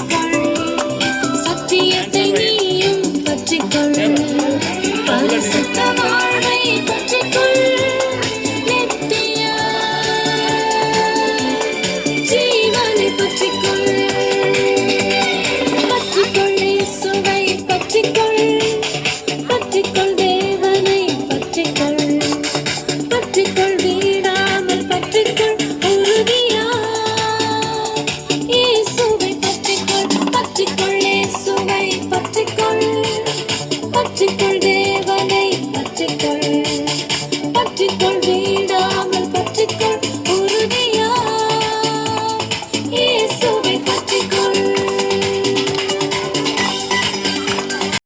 பற்றிக்கொள், சத்தியத்தை நீயும் பற்றிக்கொள், பரிசுத்த வாழ்வை பற்றிக்கொள், நித்திய ஜீவனை பற்றிக்கொள். பற்றிக்கொள் இயேசுவை பற்றிக்கொள், பற்றிக்கொள் தேவனை பற்றிக்கொள், பற்றிக்கொள் வீடாமல் பற்றிக்கொள் உறுதியா. இயேசுவை பற்றிக்கொள், பற்றிக்கொள் இயேசுவை பற்றிக்கொள், பற்றிக்கொள்